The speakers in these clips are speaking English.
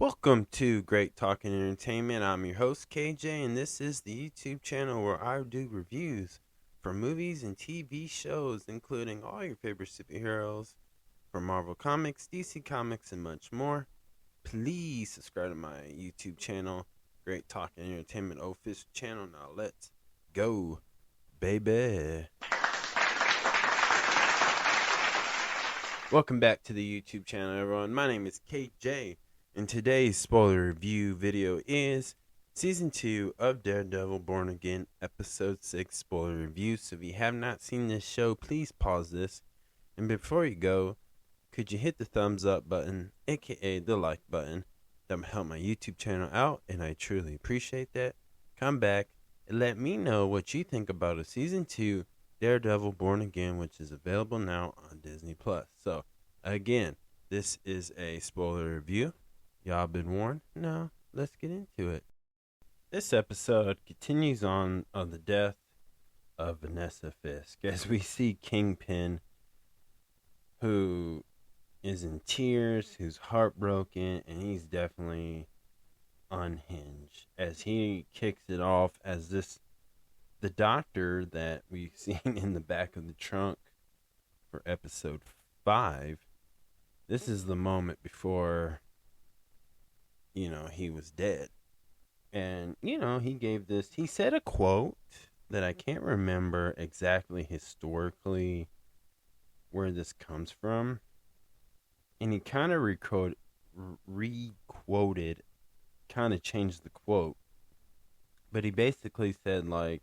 Welcome to Great Talk and Entertainment. I'm your host, KJ, and this is the YouTube channel where I do reviews for movies and TV shows, including all your favorite superheroes from Marvel Comics, DC Comics, and much more. Please subscribe to my YouTube channel, Great Talk and Entertainment official channel. Now let's go, baby. Welcome back to the YouTube channel, everyone. My name is KJ. And today's spoiler review video is Season 2 of Daredevil Born Again, Episode 6 spoiler review. So if you have not seen this show, please pause this. And before you go, could you hit the thumbs up button, aka the like button? That will help my YouTube channel out, and I truly appreciate that. Come back and let me know what you think about a Season 2 Daredevil Born Again, which is available now on Disney+. So, again, this is a spoiler review. Y'all been warned? No, let's get into it. This episode continues on the death of Vanessa Fisk as we see Kingpin, who is in tears, who's heartbroken, and he's definitely unhinged as he kicks it off as the doctor that we've seen in the back of the trunk for episode 5. This is the moment before he was dead. And, he said a quote that I can't remember exactly historically where this comes from. And he kind of re-quoted, kind of changed the quote. But he basically said, the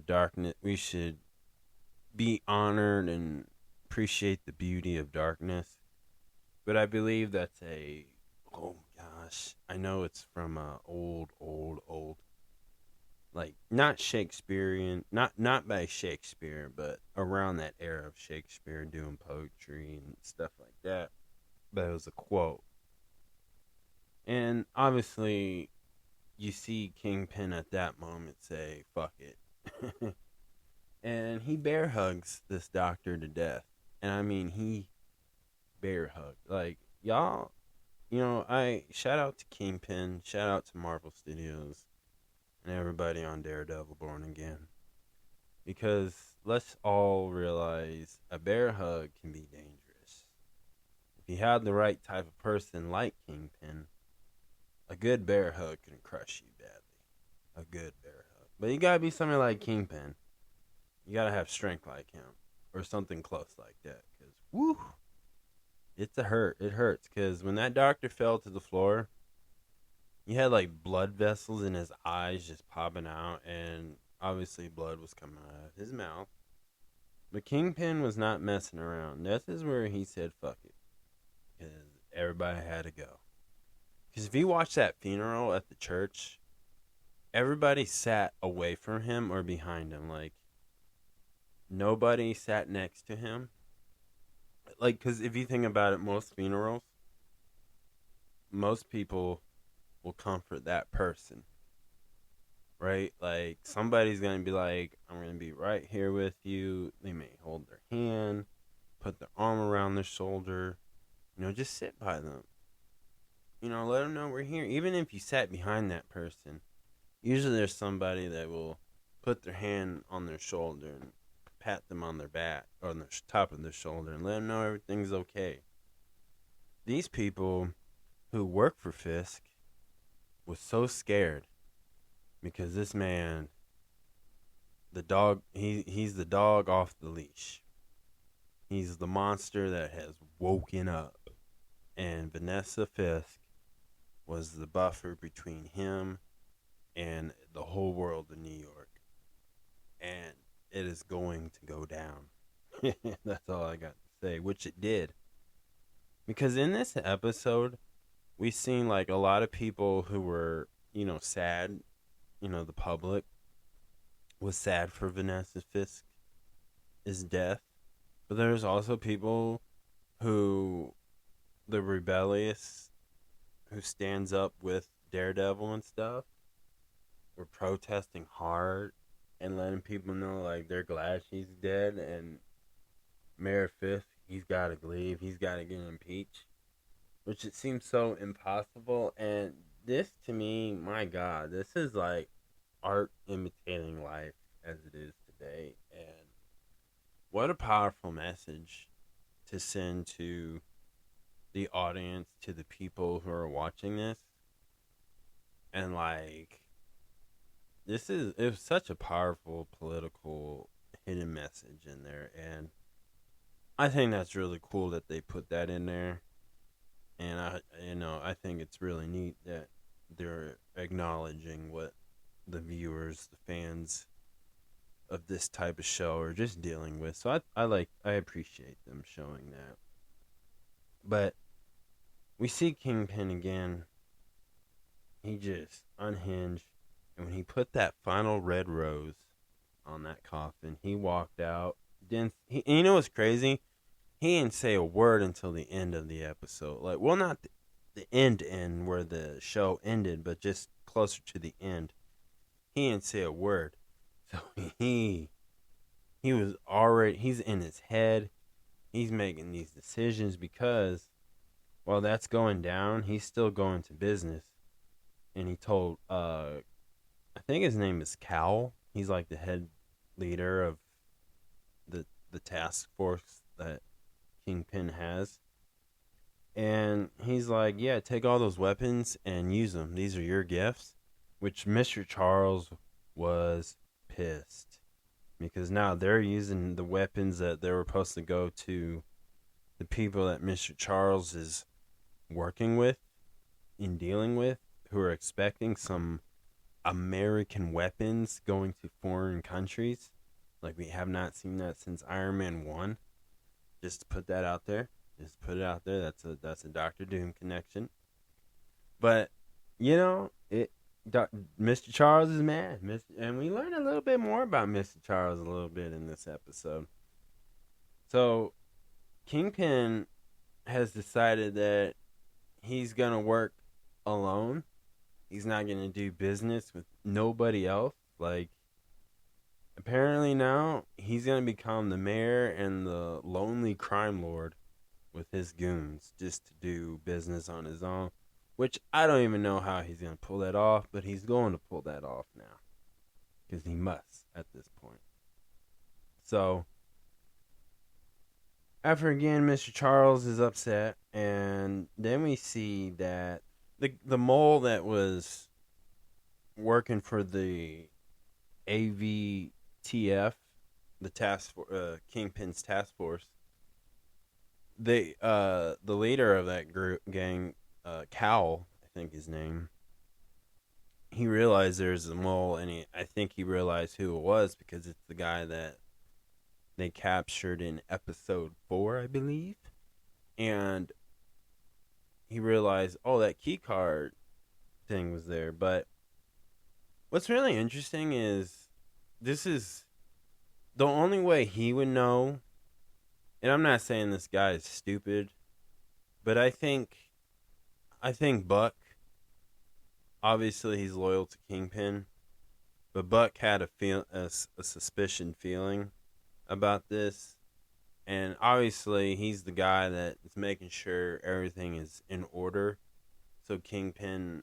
darkness, we should be honored and appreciate the beauty of darkness. But I believe that's I know it's from old, not Shakespearean, not by Shakespeare, but around that era of Shakespeare doing poetry and stuff like that. But it was a quote. And obviously, you see Kingpin at that moment say, fuck it. And he bear hugs this doctor to death. And I mean, he bear hugged. Y'all, I shout out to Kingpin, shout out to Marvel Studios, and everybody on Daredevil Born Again. Because let's all realize a bear hug can be dangerous. If you have the right type of person like Kingpin, a good bear hug can crush you badly. A good bear hug. But you gotta be something like Kingpin. You gotta have strength like him. Or something close like that. Because, woo! It's a hurt. It hurts. Because when that doctor fell to the floor, he had blood vessels in his eyes just popping out. And obviously blood was coming out of his mouth. But Kingpin was not messing around. This is where he said, fuck it. Because everybody had to go. Because if you watch that funeral at the church, everybody sat away from him or behind him. Nobody sat next to him. Because if you think about it, most funerals, most people will comfort that person. Right? Somebody's going to be I'm going to be right here with you. They may hold their hand, put their arm around their shoulder. Just sit by them. Let them know we're here. Even if you sat behind that person, usually there's somebody that will put their hand on their shoulder and pat them on their back or on the top of their shoulder and let them know everything's okay. These people who work for Fisk was so scared because this man, the dog, he's the dog off the leash. He's the monster that has woken up. And Vanessa Fisk was the buffer between him and the whole world of New York. And it is going to go down. That's all I got to say, which it did. Because in this episode, we've seen a lot of people who were, sad. The public was sad for Vanessa Fisk's death. But there's also people who, the rebellious, who stands up with Daredevil and stuff, were protesting hard and letting people know they're glad she's dead, and Mayor Fisk, he's got to leave, he's got to get impeached. which it seems so impossible. And this, to me, my God, this is like art imitating life as it is today. And what a powerful message to send to the audience, to the people who are watching this. And like, it was such a powerful political hidden message in there. And I think that's really cool that they put that in there. And I think it's really neat that they're acknowledging what the viewers, the fans of this type of show are just dealing with. So I appreciate them showing that. But we see Kingpin again. He just unhinged, and when he put that final red rose on that coffin, he walked out. Didn't he? And you know what's crazy? He didn't say a word until the end of the episode. Like, well, not the end where the show ended, but just closer to the end. He didn't say a word. So he was already, he's in his head. He's making these decisions because while that's going down, he's still going to business. And he told, I think his name is Cal. He's like the head leader of the task force that Kingpin has. And he's like, yeah, take all those weapons and use them. These are your gifts. Which Mr. Charles was pissed. Because now they're using the weapons that they were supposed to go to the people that Mr. Charles is working with, in dealing with, who are expecting some American weapons going to foreign countries. Like, we have not seen that since Iron Man 1. Just to put that out there. Just put it out there. That's a Doctor Doom connection. But, Mr. Charles is mad. And we learn a little bit more about Mr. Charles a little bit in this episode. So, Kingpin has decided that he's going to work alone. He's not going to do business with nobody else. Like, apparently now he's going to become the mayor and the lonely crime lord with his goons just to do business on his own. Which I don't even know how he's going to pull that off, but he's going to pull that off now. Because he must at this point. So, after again, Mr. Charles is upset, and then we see that the mole that was working for the AVTF, the Kingpin's task force, the leader of that gang, Cal, I think his name, he realized there's a mole, and I think he realized who it was because it's the guy that they captured in episode 4, I believe. And he realized, oh, that key card thing was there. But what's really interesting is this is the only way he would know. And I'm not saying this guy is stupid, but I think Buck, obviously he's loyal to Kingpin, but Buck had a suspicion feeling about this, and obviously he's the guy that is making sure everything is in order so Kingpin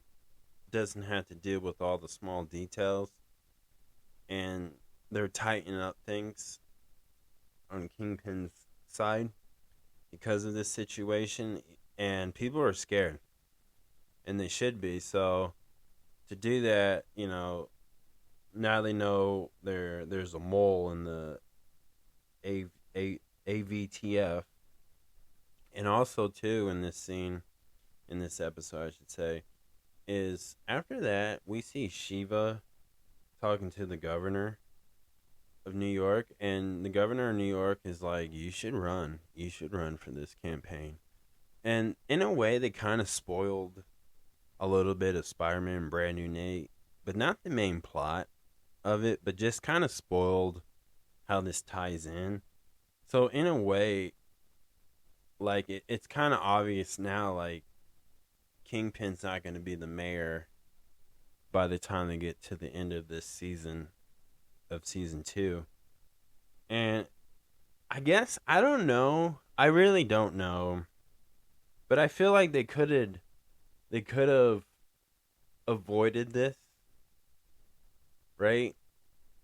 doesn't have to deal with all the small details, and they're tightening up things on Kingpin's side because of this situation, and people are scared, and they should be. So to do that, now they know there's a mole in the AVTF, and also too in this scene, in this episode, I should say, is after that we see Shiva talking to the governor of New York, and the governor of New York is like, you should run for this campaign. And in a way, they kind of spoiled a little bit of Spider-Man Brand New Nate, but not the main plot of it, but just kind of spoiled how this ties in. So in a way, like, it's kind of obvious now, like, Kingpin's not going to be the mayor by the time they get to the end of this season, of season 2. And I guess, I don't know, I really don't know But I feel like they could have avoided this, right?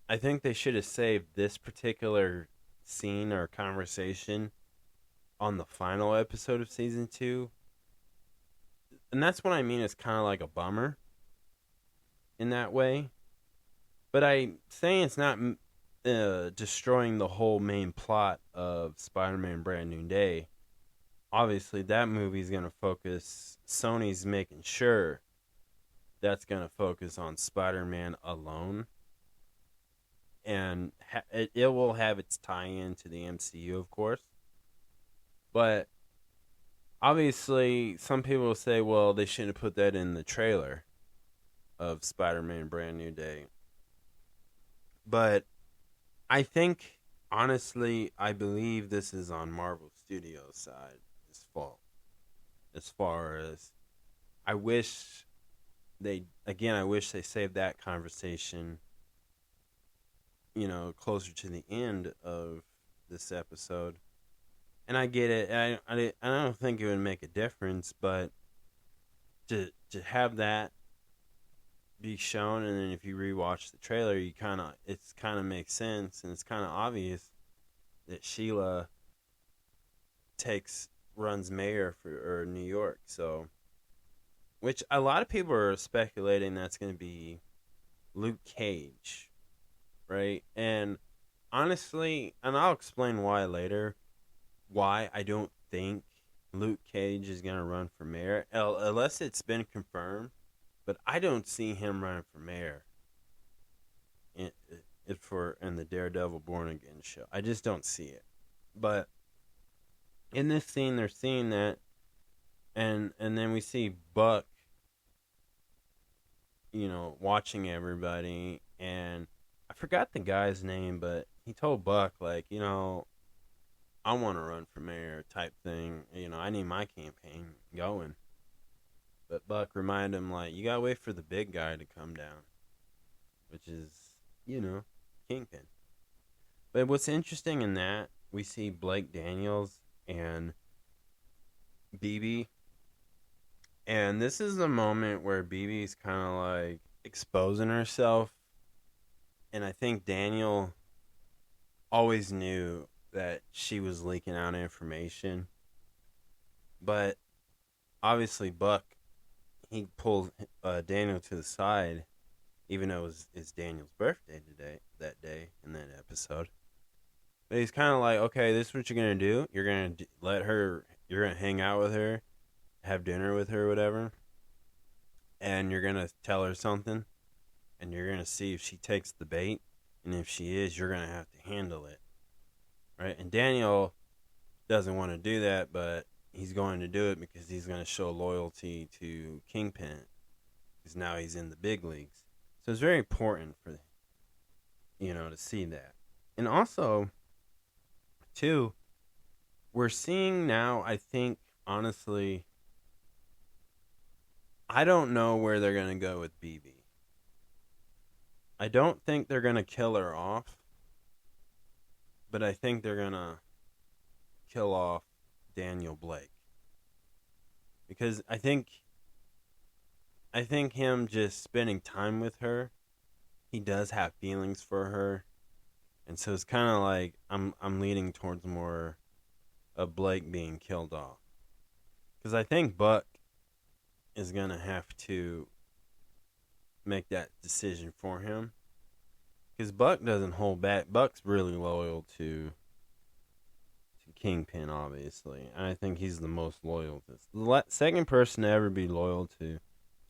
I think they should have saved this particular scene or conversation on the final episode of season 2. And that's what I mean, it's kind of like a bummer in that way. But I'm saying it's not destroying the whole main plot of Spider-Man Brand New Day. Obviously, that movie's going to focus, Sony's making sure that's going to focus on Spider-Man alone. And it will have its tie-in to the MCU, of course. But obviously, some people will say, well, they shouldn't have put that in the trailer of Spider-Man Brand New Day. But I think, honestly, I believe this is on Marvel Studios' side, this fault. As far as, I wish I wish they saved that conversation, closer to the end of this episode. And I get it. I don't think it would make a difference, but to have that be shown, and then if you rewatch the trailer, it kind of makes sense, and it's kind of obvious that Sheila runs mayor for New York. So, which a lot of people are speculating that's going to be Luke Cage, right? And honestly, and I'll explain why later, why I don't think Luke Cage is going to run for mayor, unless it's been confirmed. But I don't see him running for mayor in the Daredevil Born Again show. I just don't see it. But in this scene, they're seeing that, and then we see Buck, watching everybody, and I forgot the guy's name, but he told Buck, like, I want to run for mayor type thing. I need my campaign going. But Buck reminded him, like, you gotta wait for the big guy to come down, which is, Kingpin. But what's interesting in that, we see Blake Daniels and BB. And this is the moment where BB's kind of like exposing herself. And I think Daniel always knew that she was leaking out information. But obviously Buck, he pulled Daniel to the side, even though it's Daniel's birthday that day in that episode. But he's kind of like, okay, this is what you're going to do. You're going to you're going to hang out with her, have dinner with her, whatever. And you're going to tell her something. And you're going to see if she takes the bait. And if she is, you're going to have to handle it. Right? And Daniel doesn't want to do that, but he's going to do it because he's going to show loyalty to Kingpin. Because now he's in the big leagues. So it's very important for, to see that. And also, too, we're seeing now, I think, honestly, I don't know where they're going to go with BB. I don't think they're going to kill her off. But I think they're going to kill off Daniel Blake. Because I think him just spending time with her, he does have feelings for her. And so it's kind of like I'm leaning towards more of Blake being killed off. Because I think Buck is going to have to make that decision for him. Because Buck doesn't hold back. Buck's really loyal to Kingpin, obviously. And I think he's the most loyal. The second person to ever be loyal to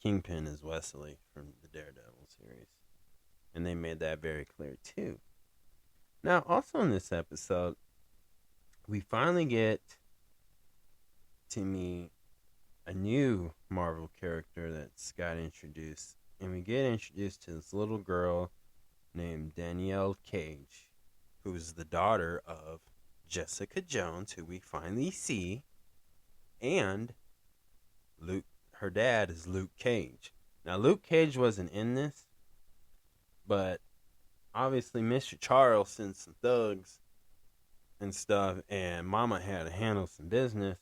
Kingpin is Wesley from the Daredevil series. And they made that very clear, too. Now, also in this episode, we finally get to meet a new Marvel character that's got introduced. And we get introduced to this little girl named Danielle Cage, who is the daughter of Jessica Jones, who we finally see, and Luke. Her dad is Luke Cage. Now, Luke Cage wasn't in this, but obviously Mr. Charles sent some thugs and stuff, and Mama had to handle some business,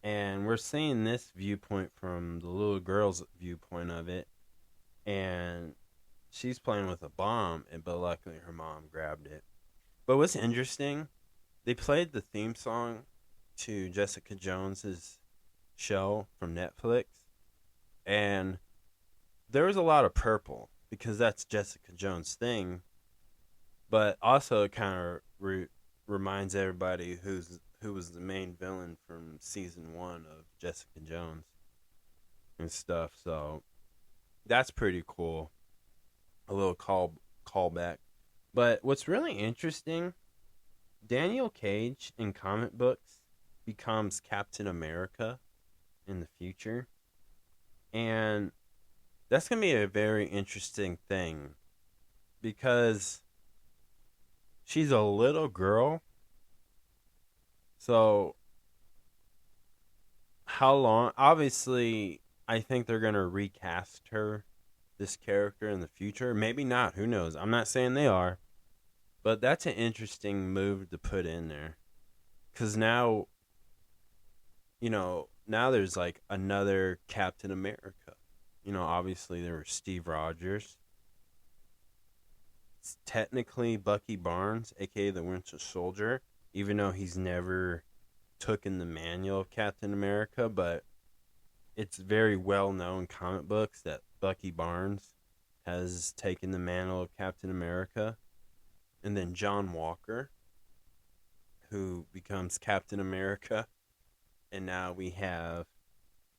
And we're seeing this viewpoint from the little girl's viewpoint of it. And she's playing with a bomb, but luckily her mom grabbed it. But what's interesting, they played the theme song to Jessica Jones's show from Netflix. And there was a lot of purple because that's Jessica Jones' thing. But also it kind of reminds everybody who was the main villain from season 1 of Jessica Jones and stuff. So that's pretty cool. A little callback. But what's really interesting, Daniel Cage in comic books becomes Captain America in the future. And that's going to be a very interesting thing because she's a little girl. So how long? Obviously, I think they're going to recast her, this character, in the future. Maybe not. Who knows? I'm not saying they are. But that's an interesting move to put in there. Because now, now there's like another Captain America. Obviously there was Steve Rogers. It's technically Bucky Barnes, aka the Winter Soldier, even though he's never taken the manual of Captain America, but it's very well known in comic books that Bucky Barnes has taken the mantle of Captain America. And then John Walker, who becomes Captain America. And now we have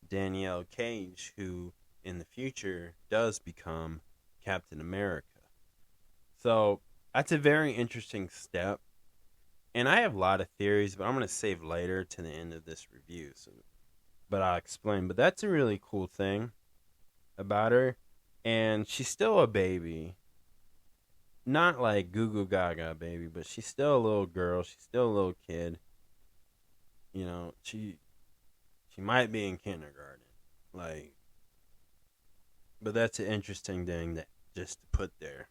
Danielle Cage, who in the future does become Captain America. So that's a very interesting step. And I have a lot of theories, but I'm going to save later to the end of this review. But I'll explain. But that's a really cool thing about her. And she's still a baby. Not like Goo Goo Gaga baby, but she's still a little girl. She's still a little kid. She might be in kindergarten. But that's an interesting thing that just to put there.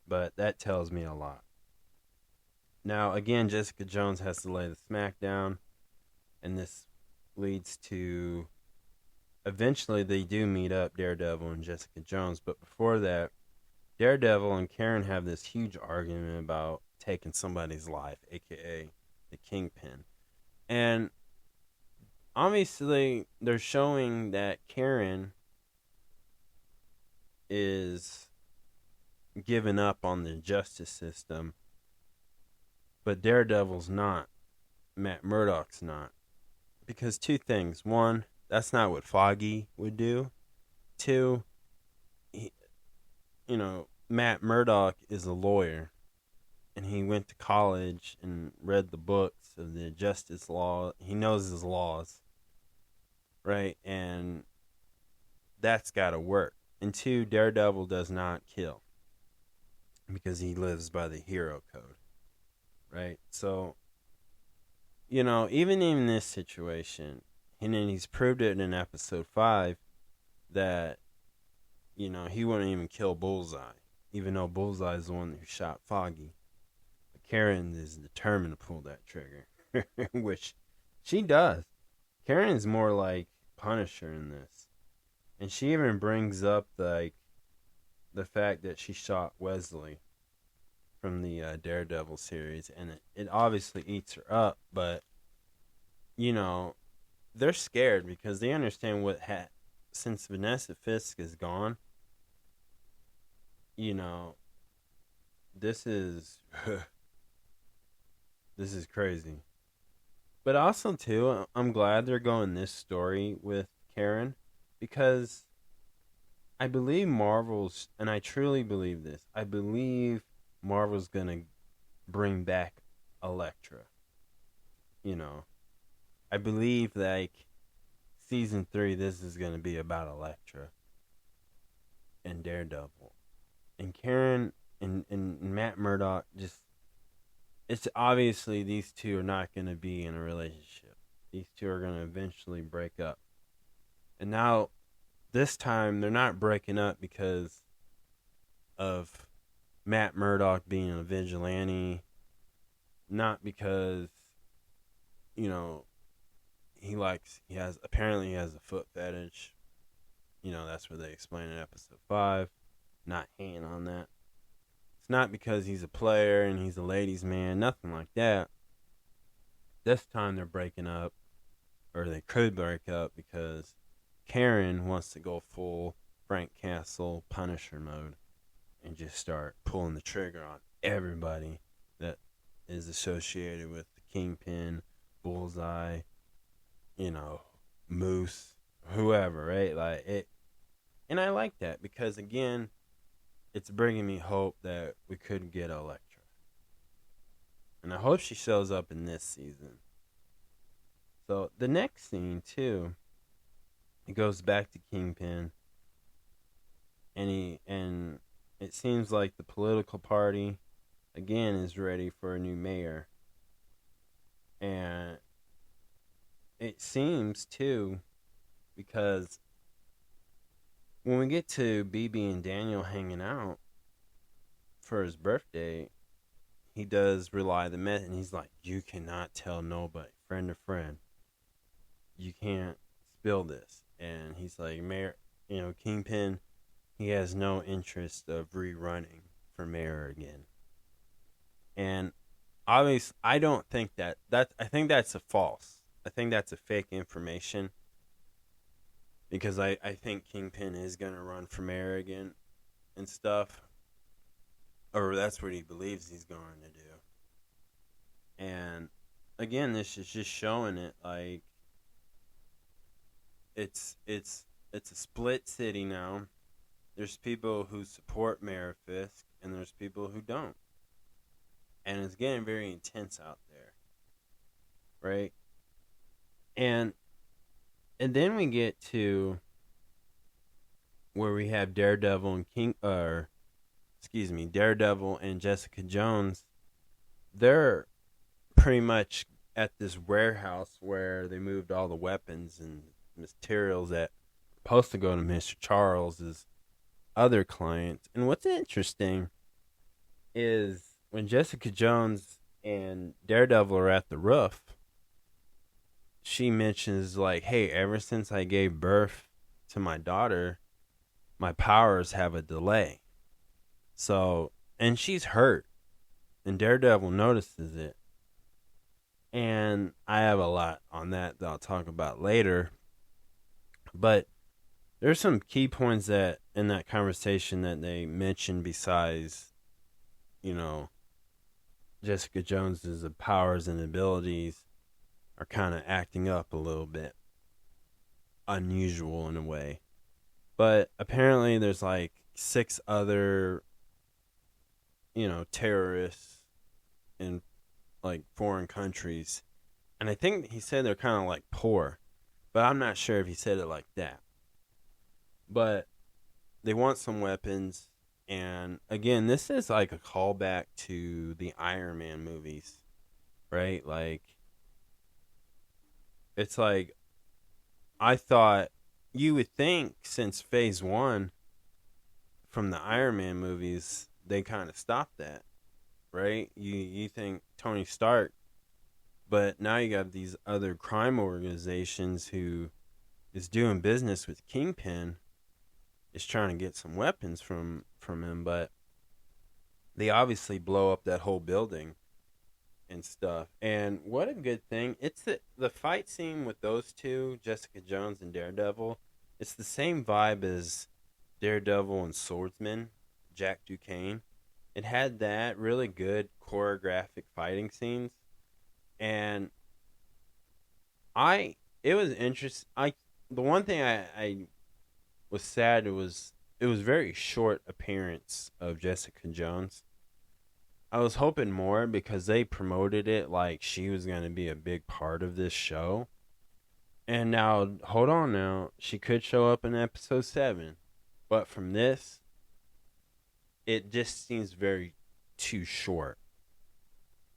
But that tells me a lot. Now, again, Jessica Jones has to lay the smackdown, and this leads to eventually they do meet up, Daredevil and Jessica Jones. But before that, Daredevil and Karen have this huge argument about taking somebody's life, aka the Kingpin. And obviously, they're showing that Karen is giving up on the justice system, but Daredevil's not. Matt Murdock's not. Because two things. One, that's not what Foggy would do. Two, Matt Murdock is a lawyer, and he went to college and read the books of the justice law. He knows his laws, right? And that's got to work. And two, Daredevil does not kill because he lives by the hero code, right? So, even in this situation, and then he's proved it in episode 5 that, he wouldn't even kill Bullseye, even though Bullseye is the one who shot Foggy. But Karen is determined to pull that trigger, which she does. Karen is more like Punisher in this. And she even brings up the fact that she shot Wesley from the Daredevil series, and it obviously eats her up, but they're scared because they understand since Vanessa Fisk is gone, this is this is crazy. But also too, I'm glad they're going this story with Karen, because I believe Marvel's, and I truly believe this, I believe Marvel's gonna bring back Elektra. I believe season 3, this is gonna be about Elektra and Daredevil. And Karen and Matt Murdock, it's obviously these two are not gonna be in a relationship. These two are gonna eventually break up. And now, this time, they're not breaking up because of Matt Murdock being a vigilante. Not because, apparently he has a foot fetish. That's where they explain in episode 5. Not hating on that. It's not because he's a player and he's a ladies' man, nothing like that. This time they're breaking up, or they could break up, because Karen wants to go full Frank Castle Punisher mode and just start pulling the trigger on everybody that is associated with the Kingpin, Bullseye, Moose, whoever, right? Like it, and I like that because again, it's bringing me hope that we could get Elektra, and I hope she shows up in this season. So the next scene too, it goes back to Kingpin, and it seems like the political party again is ready for a new mayor, and it seems too, because when we get to BB and Daniel hanging out for his birthday, he does rely the method, and he's like, "You cannot tell nobody, friend to friend. You can't spill this." And he's like, "Mayor, Kingpin, he has no interest of rerunning for mayor again." And obviously, I don't think I think that's a false. I think that's a fake information, because I think Kingpin is going to run for mayor again and stuff. Or that's what he believes he's going to do. And again, this is just showing it like it's a split city now. There's people who support Mayor Fisk and there's people who don't. And it's getting very intense out there. Right? And then we get to where we have Daredevil and Jessica Jones. They're pretty much at this warehouse where they moved all the weapons and materials that were supposed to go to Mr. Charles's other clients. And what's interesting is when Jessica Jones and Daredevil are at the roof, she mentions like, "Hey, ever since I gave birth to my daughter, my powers have a delay." So, and she's hurt, and Daredevil notices it. And I have a lot on that I'll talk about later. But there's some key points that in that conversation that they mentioned besides, Jessica Jones's powers and abilities are kind of acting up a little bit. Unusual in a way. But apparently there's like 6 other, terrorists in like foreign countries. And I think he said they're kind of like poor. But I'm not sure if he said it like that. But they want some weapons. And again, this is like a callback to the Iron Man movies. Right? Like, it's like, I thought you would think since phase 1 from the Iron Man movies, they kind of stopped that. Right? You think Tony Stark, but now you got these other crime organizations who is doing business with Kingpin, is trying to get some weapons from him, but they obviously blow up that whole building and stuff. And what a good thing. It's the fight scene with those two, Jessica Jones and Daredevil, it's the same vibe as Daredevil and Swordsman, Jack Duquesne. It had that really good choreographic fighting scenes. And it was interesting. The one thing I was sad, it was very short appearance of Jessica Jones. I was hoping more because they promoted it like she was going to be a big part of this show. And now, hold on now, she could show up in episode 7. But from this, it just seems very too short.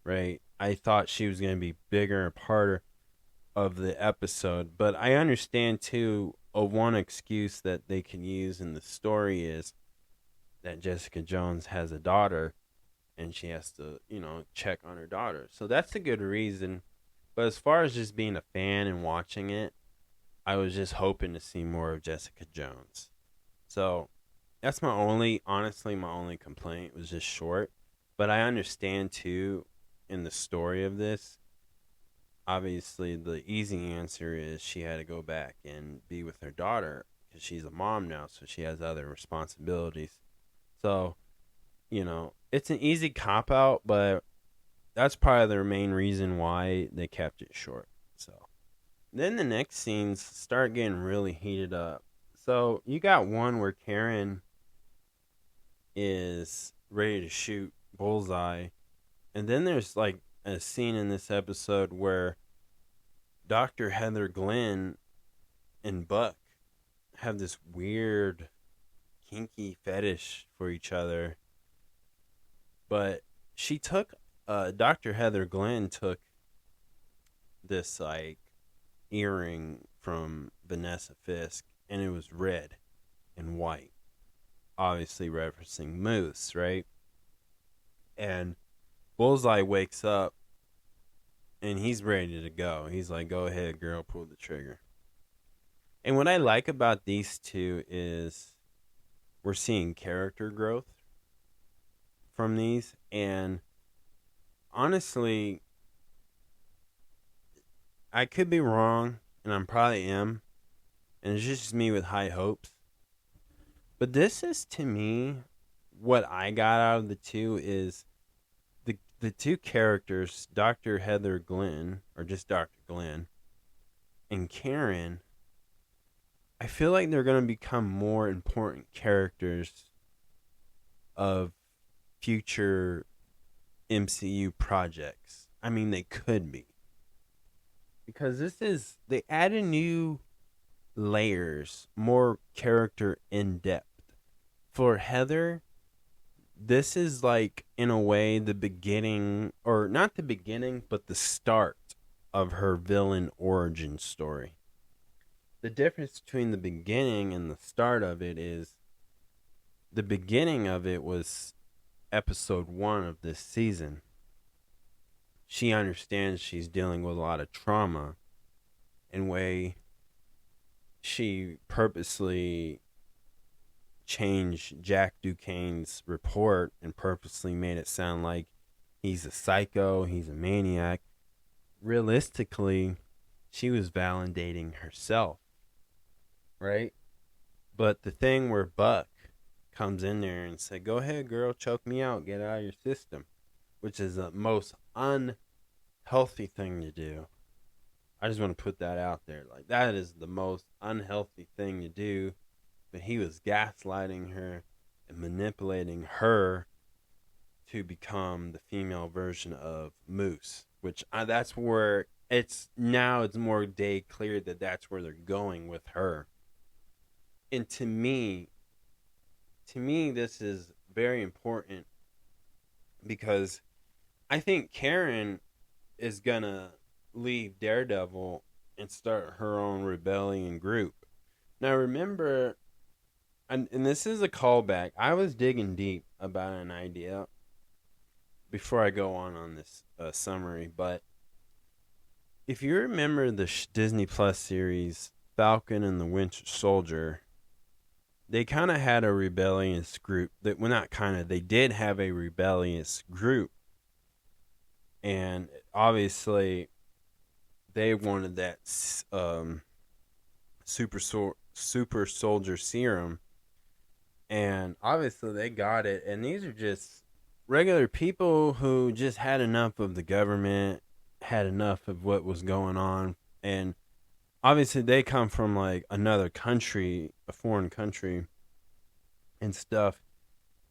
Right? I thought she was going to be bigger and part of the episode. But I understand, too, one excuse that they can use in the story is that Jessica Jones has a daughter and she has to, check on her daughter. So that's a good reason. But as far as just being a fan and watching it, I was just hoping to see more of Jessica Jones. So that's honestly, my only complaint was just short. But I understand too, in the story of this, obviously the easy answer is she had to go back and be with her daughter because she's a mom now, so she has other responsibilities. So, it's an easy cop out, but that's probably the main reason why they kept it short. So then the next scenes start getting really heated up. So you got one where Karen is ready to shoot Bullseye, and then there's like a scene in this episode where Dr. Heather Glenn and Buck have this weird kinky fetish for each other. But Dr. Heather Glenn took this like earring from Vanessa Fisk, and it was red and white, obviously referencing Moose, right? And Bullseye wakes up and he's ready to go. He's like, "Go ahead, girl, pull the trigger." And what I like about these two is we're seeing character growth from these. And honestly, I could be wrong, and I probably am. And it's just me with high hopes. But this is, to me, what I got out of the two is the two characters, Dr. Heather Glenn, or just Dr. Glenn, and Karen. I feel like they're going to become more important characters of future MCU projects. I mean, they could be. Because they added new layers, more character in depth. For Heather, this is like, in a way, the beginning, or not the beginning, but the start of her villain origin story. The difference between the beginning and the start of it is the beginning of it was episode 1 of this season. She understands she's dealing with a lot of trauma, in way she purposely changed Jack Duquesne's report and purposely made it sound like he's a psycho, he's a maniac. Realistically, she was validating herself, right? But the thing where Buck comes in there and say, "Go ahead, girl, choke me out, get out of your system," which is the most unhealthy thing to do. I just want to put that out there. Like, that is the most unhealthy thing to do. But he was gaslighting her and manipulating her to become the female version of Moose, which that's where it's more day clear that that's where they're going with her. And to me, this is very important because I think Karen is gonna leave Daredevil and start her own rebellion group. Now remember, and this is a callback, I was digging deep about an idea before I go on this summary, but if you remember the Disney Plus series Falcon and the Winter Soldier, they kind of had a rebellious group. They did have a rebellious group. And obviously, they wanted that super soldier serum. And obviously, they got it. And these are just regular people who just had enough of the government, had enough of what was going on. And obviously, they come from like another country, a foreign country and stuff.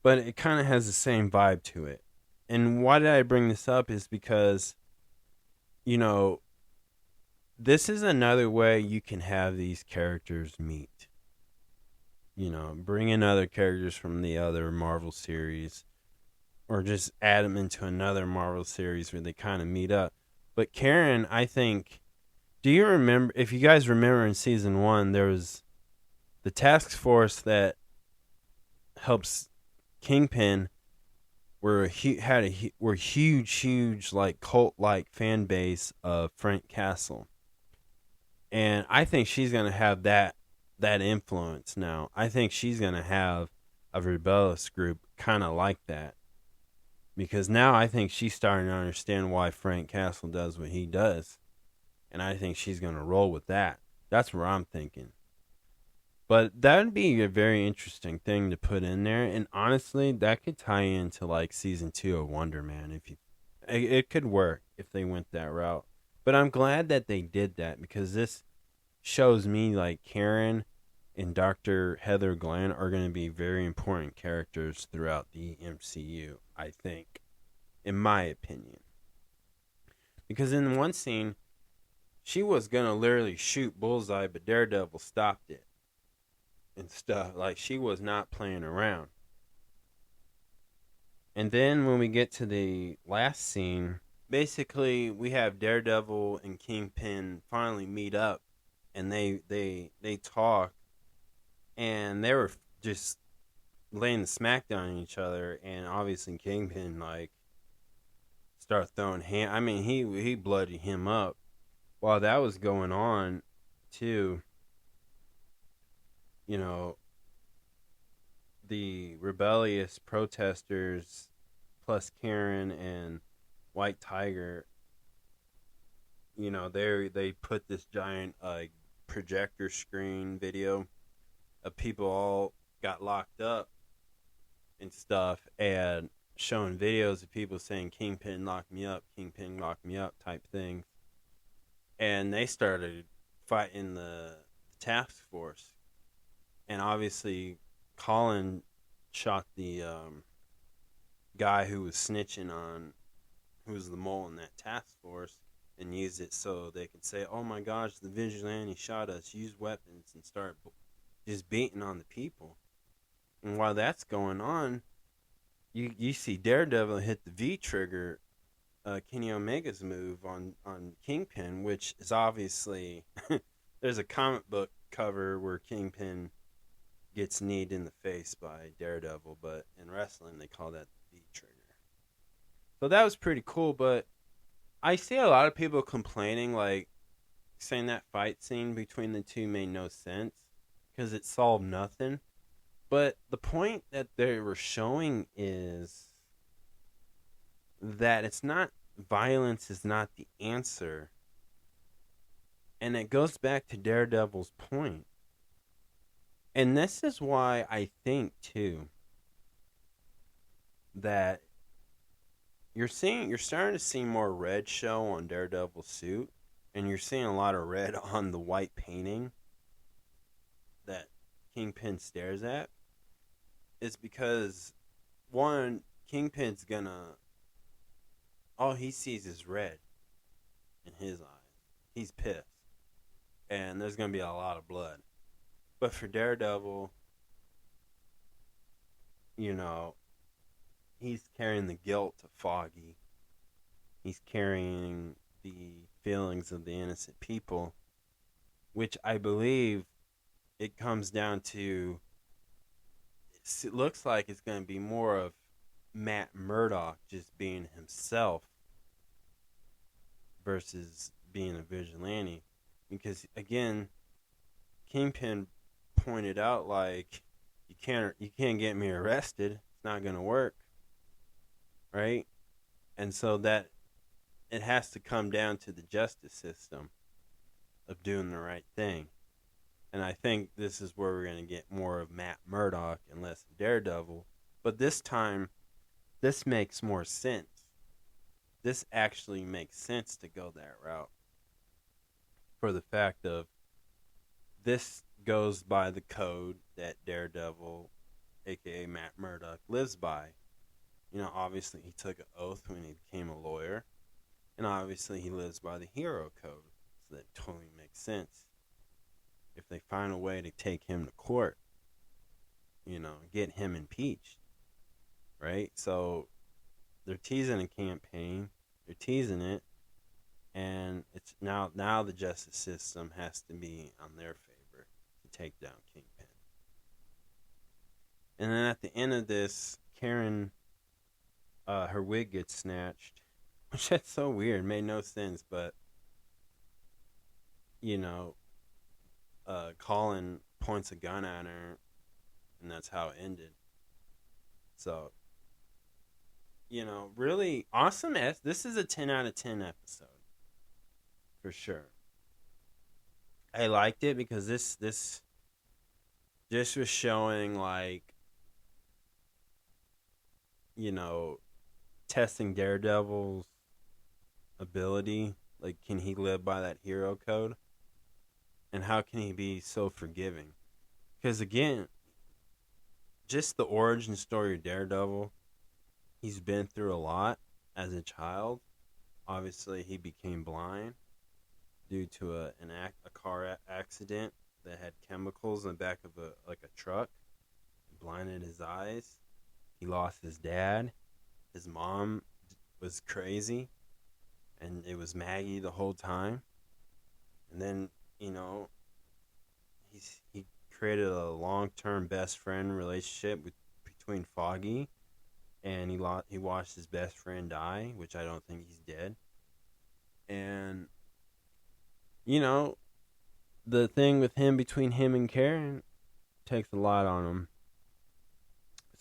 But it kind of has the same vibe to it. And why did I bring this up is because, this is another way you can have these characters meet. Bring in other characters from the other Marvel series, or just add them into another Marvel series where they kind of meet up. But Karen, I think, do you remember, if you guys remember in season 1, there was the task force that helps Kingpin were huge like cult like fan base of Frank Castle, and I think she's gonna have that influence now. I think she's gonna have a rebellious group kind of like that, because now I think she's starting to understand why Frank Castle does what he does, and I think she's gonna roll with that. That's where I'm thinking. But that'd be a very interesting thing to put in there, and honestly, that could tie into like season 2 of Wonder Man. If you, it could work if they went that route. But I'm glad that they did that, because this shows me like Karen and Dr. Heather Glenn are going to be very important characters throughout the MCU, I think, in my opinion. Because in one scene, she was going to literally shoot Bullseye, but Daredevil stopped it and stuff. Like, she was not playing around. And then when we get to the last scene, basically we have Daredevil and Kingpin finally meet up, and they talk, and they were just laying the smackdown on each other, and obviously Kingpin like start throwing hand. I mean, he bloodied him up. While that was going on, too, you know, the rebellious protesters plus Karen and White Tiger, you know, they put this giant projector screen video of people all got locked up and stuff, and showing videos of people saying Kingpin locked me up, Kingpin locked me up type things. And they started fighting the task force. And obviously Colin shot the guy who was snitching on who was the mole in that task force, and used it so they could say, oh my gosh, the vigilante shot us, use weapons, and start just beating on the people. And while that's going on, you see Daredevil hit the V trigger, Kenny Omega's move on Kingpin, which is obviously there's a comic book cover where Kingpin gets kneed in the face by Daredevil, but in wrestling they call that the V trigger. So that was pretty cool, but I see a lot of people complaining, like saying that fight scene between the two made no sense because it solved nothing. But the point that they were showing is that it's not, violence is not the answer. And it goes back to Daredevil's point. And this is why I think, too, that you're starting to see more red show on Daredevil's suit, and you're seeing a lot of red on the white painting that Kingpin stares at. Is because, one, Kingpin's gonna, all he sees is red in his eyes. He's pissed. And there's gonna be a lot of blood. But for Daredevil, you know, he's carrying the guilt of Foggy. He's carrying the feelings of the innocent people, which I believe it comes down to, it looks like it's going to be more of Matt Murdock just being himself versus being a vigilante. Because, again, Kingpin pointed out, like, you can't get me arrested. It's not going to work. Right? And so that it has to come down to the justice system of doing the right thing. And I think this is where we're going to get more of Matt Murdock and less of Daredevil. But this time, this makes more sense. This actually makes sense to go that route. For the fact of, this goes by the code that Daredevil, a.k.a. Matt Murdock, lives by. You know, obviously he took an oath when he became a lawyer. And obviously he lives by the hero code. So that totally makes sense. If they find a way to take him to court, you know, get him impeached, right? So they're teasing a campaign, they're teasing it, and it's now the justice system has to be on their favor to take down Kingpin. And then at the end of this, Karen her wig gets snatched, which that's so weird, made no sense. But you know, Colin points a gun at her, and that's how it ended. So really awesome. This is a 10 out of 10 episode for sure. I liked it because this just was showing like you know testing Daredevil's ability. Like, can he live by that hero code? And how can he be so forgiving? Because, again, just the origin story of Daredevil, he's been through a lot as a child. Obviously, he became blind due to a car accident that had chemicals in the back of a truck. It blinded his eyes. He lost his dad. His mom was crazy, and it was Maggie the whole time. And then, he created a long-term best friend relationship between Foggy, and he watched his best friend die, which I don't think he's dead. And the thing with him between him and Karen takes a lot on him.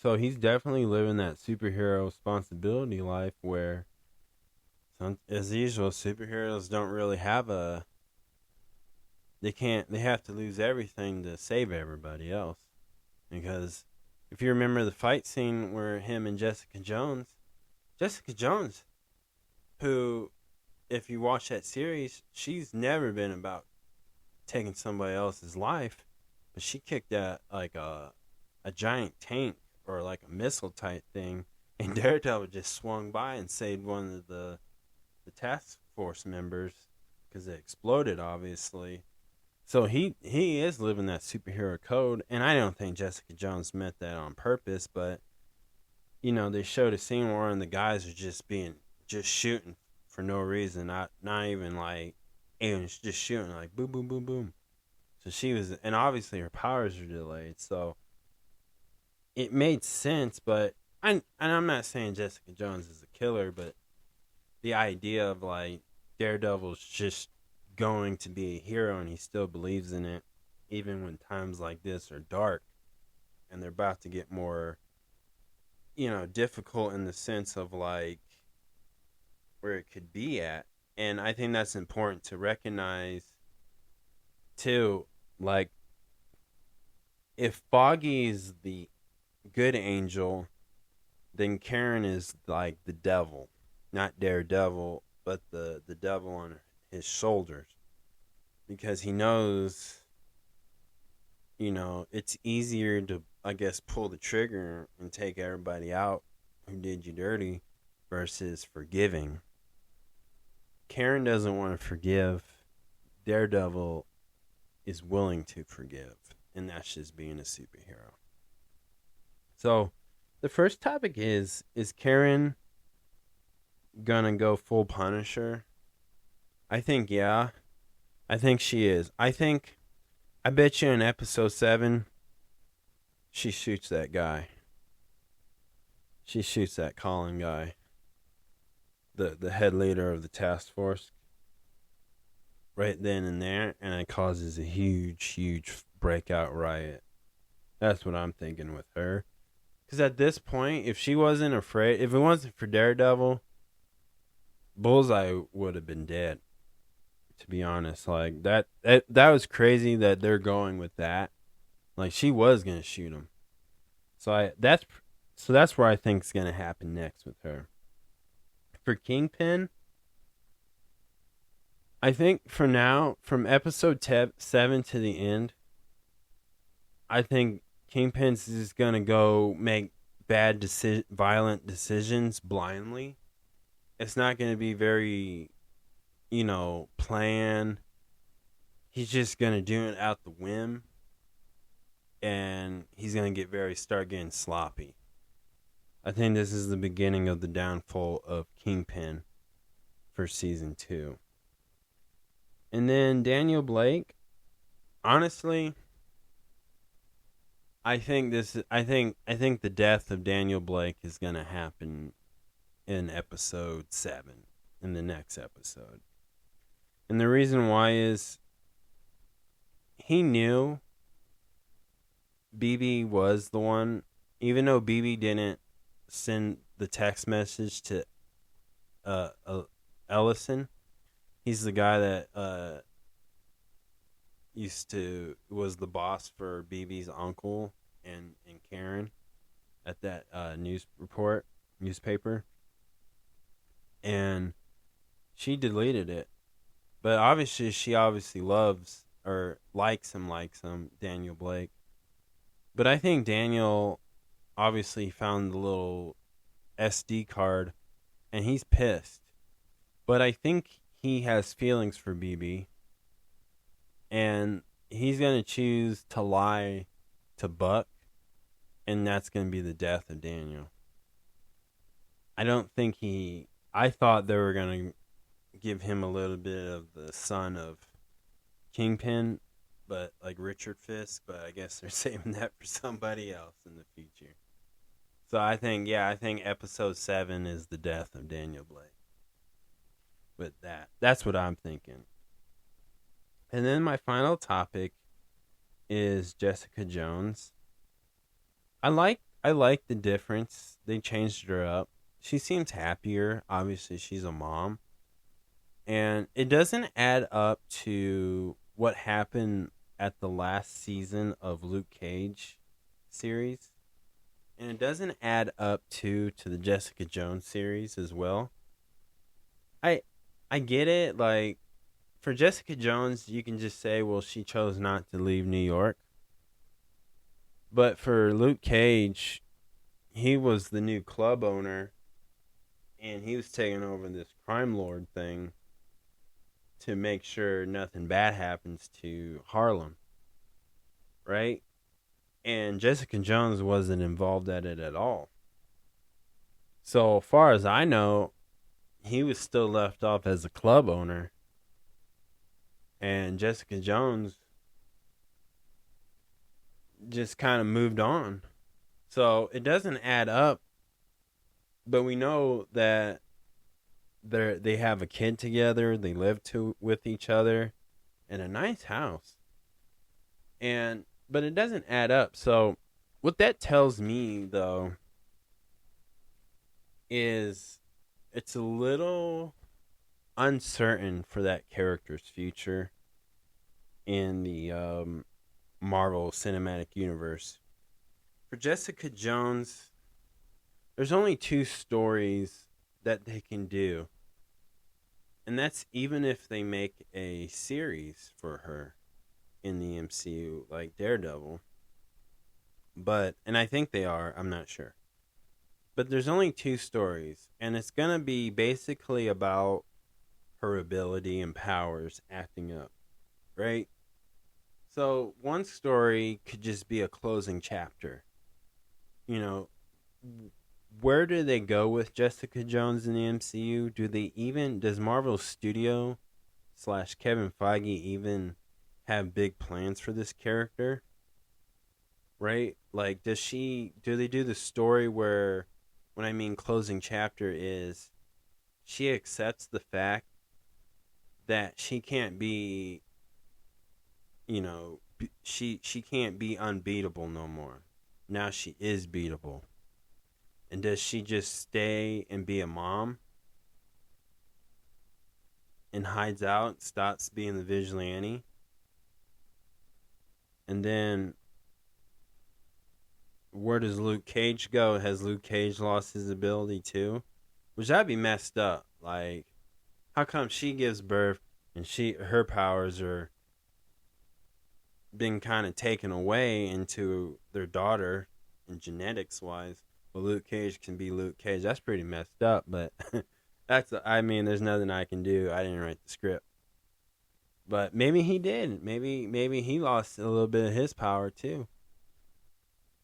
So he's definitely living that superhero responsibility life where, as usual, superheroes don't really have they have to lose everything to save everybody else. Because if you remember the fight scene where him and Jessica Jones, who, if you watch that series, she's never been about taking somebody else's life, but she kicked out like a giant tank or like a missile type thing, and Daredevil just swung by and saved one of the task force members because it exploded, obviously. So he is living that superhero code, and I don't think Jessica Jones meant that on purpose, but they showed a scene where one of the guys are just shooting for no reason, not even like aliens, just shooting like boom, boom, boom, boom. So she was, and obviously her powers are delayed, so it made sense. But and I'm not saying Jessica Jones is a killer, but the idea of like Daredevil's just going to be a hero and he still believes in it, even when times like this are dark and they're about to get more, difficult in the sense of like where it could be at. And I think that's important to recognize too. Like, if Foggy's the good angel, then Karen is like the devil. Not Daredevil, but the devil on his shoulders. Because he knows, it's easier to, I guess, pull the trigger and take everybody out who did you dirty versus forgiving. Karen doesn't want to forgive. Daredevil is willing to forgive. And that's just being a superhero. So, the first topic is Karen gonna go full Punisher? I think, yeah. I think she is. I bet you in episode 7, she shoots that guy. She shoots that Colin guy. The head leader of the task force. Right then and there, and it causes a huge breakout riot. That's what I'm thinking with her. Because at this point, if she wasn't afraid, if it wasn't for Daredevil, Bullseye would have been dead. To be honest, like that was crazy that they're going with that. Like, she was gonna shoot him. So that's where I think is gonna happen next with her. For Kingpin, I think for now, from episode 7 to the end, I think Kingpin's is gonna go make violent decisions blindly. It's not gonna be very, planned. He's just gonna do it out the whim, and he's gonna start getting sloppy. I think this is the beginning of the downfall of Kingpin for season 2. And then Daniel Blake, honestly, I think the death of Daniel Blake is gonna happen in episode 7, in the next episode. And the reason why is he knew BB was the one, even though BB didn't send the text message to Ellison. He's the guy that was the boss for BB's uncle and Karen at that newspaper. And she deleted it. But obviously, she loves or likes him, Daniel Blake. But I think Daniel obviously found the little SD card, and he's pissed. But I think he has feelings for BB, and he's going to choose to lie to Buck, and that's going to be the death of Daniel. I thought they were going to give him a little bit of the son of Kingpin, but like Richard Fisk, but I guess they're saving that for somebody else in the future. So I think episode 7 is the death of Daniel Blake. With that's what I'm thinking. And then my final topic is Jessica Jones. I like the difference. They changed her up. She seems happier. Obviously, she's a mom. And it doesn't add up to what happened at the last season of Luke Cage series. And it doesn't add up to the Jessica Jones series as well. I get it. Like, for Jessica Jones, you can just say, well, she chose not to leave New York. But for Luke Cage, he was the new club owner, and he was taking over this crime lord thing to make sure nothing bad happens to Harlem. Right? And Jessica Jones wasn't involved at it at all. So far as I know, he was still left off as a club owner. And Jessica Jones just kind of moved on. So it doesn't add up. But we know that they have a kid together. They live with each other in a nice house. But it doesn't add up. So what that tells me, though, is it's a little uncertain for that character's future in the Marvel Cinematic Universe. For Jessica Jones, there's only 2 stories that they can do. And that's even if they make a series for her in the MCU, like Daredevil. And I think they are, I'm not sure. But there's only 2 stories, and it's going to be basically about her ability and powers acting up, right? So one story could just be a closing chapter. You know, where do they go with Jessica Jones in the MCU? Does Marvel Studio / Kevin Feige even have big plans for this character? Right? Like, do they do the story where, when I mean closing chapter, is she accepts the fact that she can't be, she can't be unbeatable no more. Now she is beatable. And does she just stay and be a mom and hides out, stops being the vigilante? And then where does Luke Cage go? Has Luke Cage lost his ability too? Which that'd be messed up. Like, how come she gives birth and her powers are being kind of taken away into their daughter and genetics wise? Well, Luke Cage can be Luke Cage. That's pretty messed up, but there's nothing I can do. I didn't write the script. But maybe he did. Maybe he lost a little bit of his power too.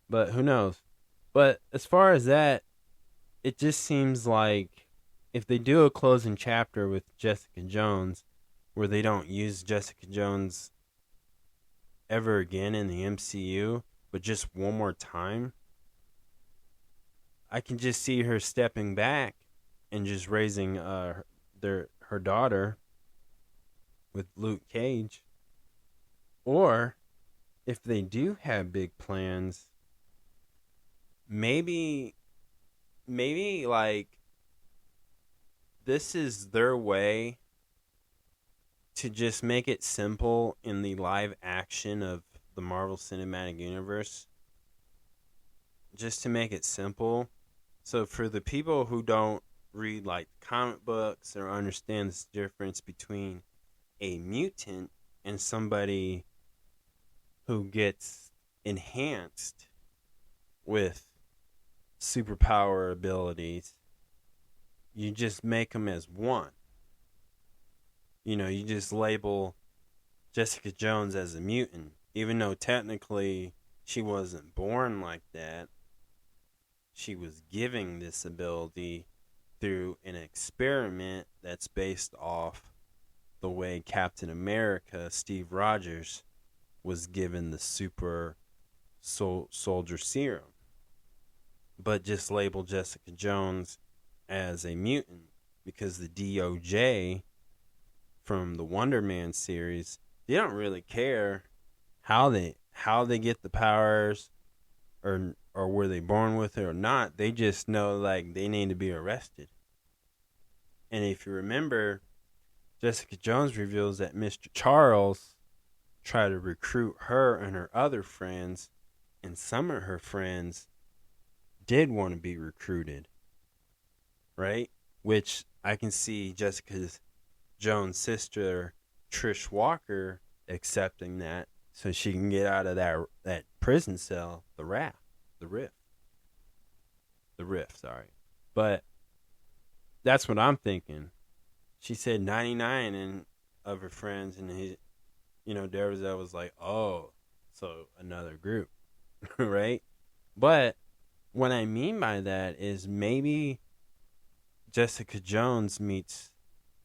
But who knows? But as far as that, it just seems like if they do a closing chapter with Jessica Jones where they don't use Jessica Jones ever again in the MCU, but just one more time, I can just see her stepping back and just raising her daughter with Luke Cage, or if they do have big plans, maybe like this is their way to just make it simple in the live action of the Marvel Cinematic Universe. Just to make it simple. So for the people who don't read like comic books or understand this difference between a mutant and somebody who gets enhanced with superpower abilities, you just make them as one. You know, you just label Jessica Jones as a mutant, even though technically she wasn't born like that. She was giving this ability through an experiment that's based off the way Captain America, Steve Rogers, was given the super soldier serum. But just label Jessica Jones as a mutant because the DOJ from the Wonder Man series, they don't really care how they get the powers or were they born with it or not. They just know like they need to be arrested. And if you remember, Jessica Jones reveals that Mr. Charles tried to recruit her and her other friends, and some of her friends did want to be recruited, right? Which I can see Jessica Jones' sister Trish Walker accepting that so she can get out of that prison cell, the rift, sorry. But that's what I'm thinking. She said 99 of her friends, and Daredevil was like, oh, so another group, right? But what I mean by that is maybe Jessica Jones meets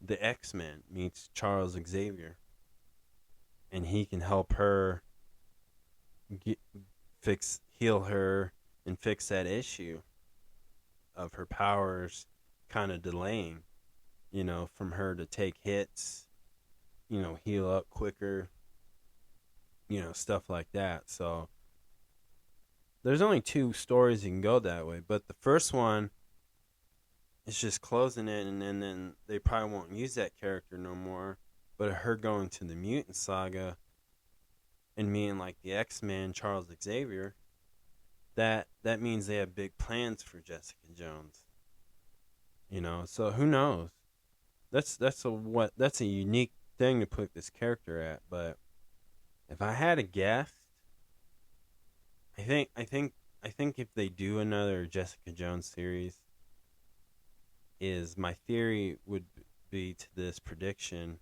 the X-Men, meets Charles Xavier, and he can help her heal her and fix that issue of her powers kind of delaying, from her to take hits, heal up quicker, stuff like that. So there's only 2 stories you can go that way, but the first one is just closing it, and then they probably won't use that character no more. But her going to the mutant saga and meeting like the X-Men, Charles Xavier, that means they have big plans for Jessica Jones. So who knows? That's a unique thing to put this character at. But if I had a guess, I think if they do another Jessica Jones series, my theory would be to this prediction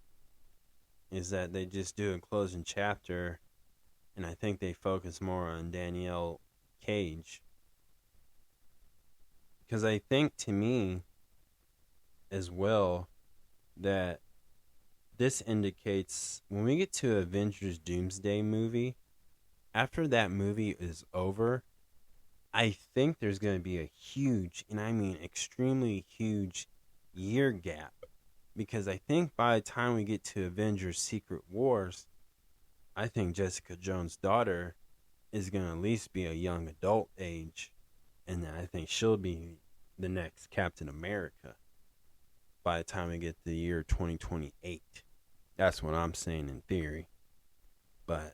is that they just do a closing chapter, and I think they focus more on Danielle Cage. Because I think, to me, as well, that this indicates when we get to Avengers Doomsday movie, after that movie is over, I think there's going to be a huge, and I mean extremely huge, year gap. Because I think by the time we get to Avengers Secret Wars, I think Jessica Jones' daughter is going to at least be a young adult age. And then I think she'll be the next Captain America by the time we get to the year 2028. That's what I'm saying in theory. But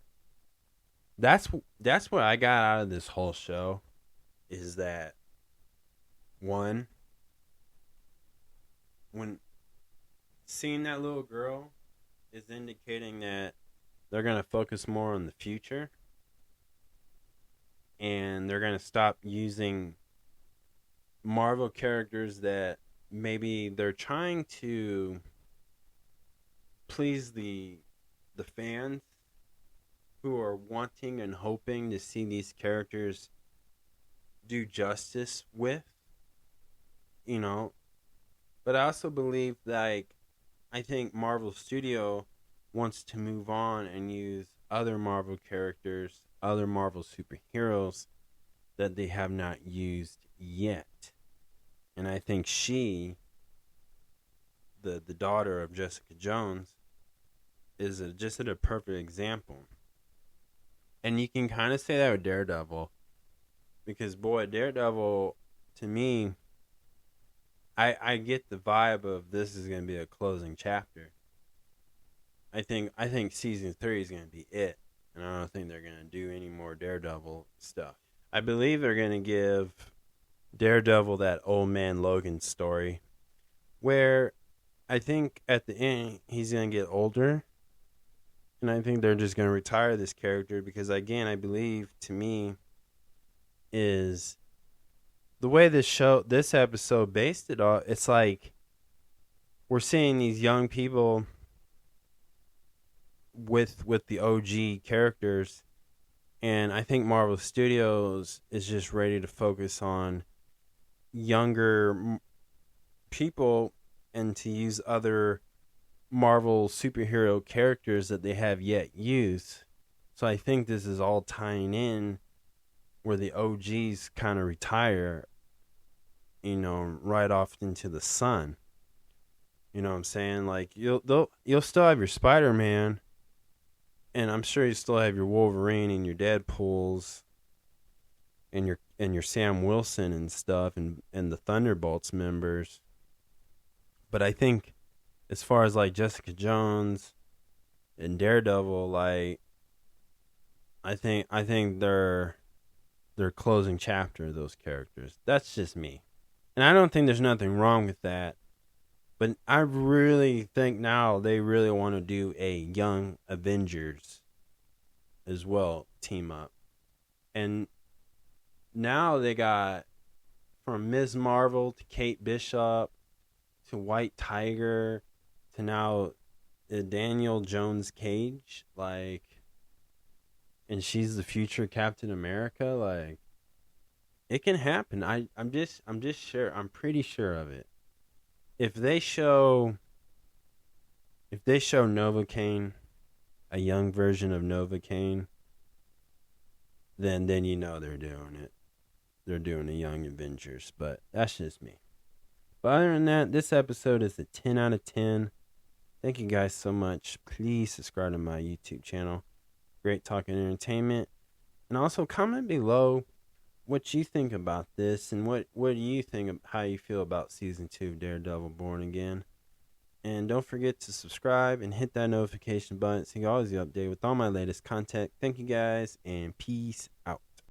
that's what I got out of this whole show, is that, one, when seeing that little girl is indicating that they're going to focus more on the future, and they're going to stop using Marvel characters that maybe they're trying to please the fans who are wanting and hoping to see these characters do justice with, But I also believe, I think Marvel Studio wants to move on and use other Marvel characters, other Marvel superheroes that they have not used yet. And I think she the daughter of Jessica Jones, is just a perfect example. And you can kind of say that with Daredevil, because boy, Daredevil, to me, I get the vibe of this is going to be a closing chapter. I think season 3 is going to be it, and I don't think they're going to do any more Daredevil stuff. I believe they're going to give Daredevil that old man Logan story, where I think at the end he's going to get older, and I think they're just going to retire this character because, again, I believe, to me, is the way this episode based it all. It's like we're seeing these young people with the OG characters, and I think Marvel Studios is just ready to focus on younger people and to use other Marvel superhero characters that they have yet used. So I think this is all tying in where the OGs kind of retire, right off into the sun. You know what I'm saying? Like you'll still have your Spider-Man, and I'm sure you still have your Wolverine and your Deadpools and your Sam Wilson and stuff, and the Thunderbolts members. But I think as far as like Jessica Jones and Daredevil, like I think they're closing chapter of those characters. That's just me. And I don't think there's nothing wrong with that. But I really think now they really want to do a Young Avengers as well team up. And now they got from Ms. Marvel to Kate Bishop to White Tiger to now Daniel Jones Cage, like, and she's the future Captain America. Like, it can happen. I'm just sure. I'm pretty sure of it. If they show Novocaine, a young version of Novocaine, then they're doing it. They're doing a Young Avengers, but that's just me. But other than that, this episode is a 10 out of 10. Thank you guys so much. Please subscribe to my YouTube channel, Great Talk and Entertainment, and also comment below what you think about this, and what do you think of how you feel about season 2 of Daredevil Born Again. And don't forget to subscribe and hit that notification button so you always be updated with all my latest content. Thank you guys, and peace out.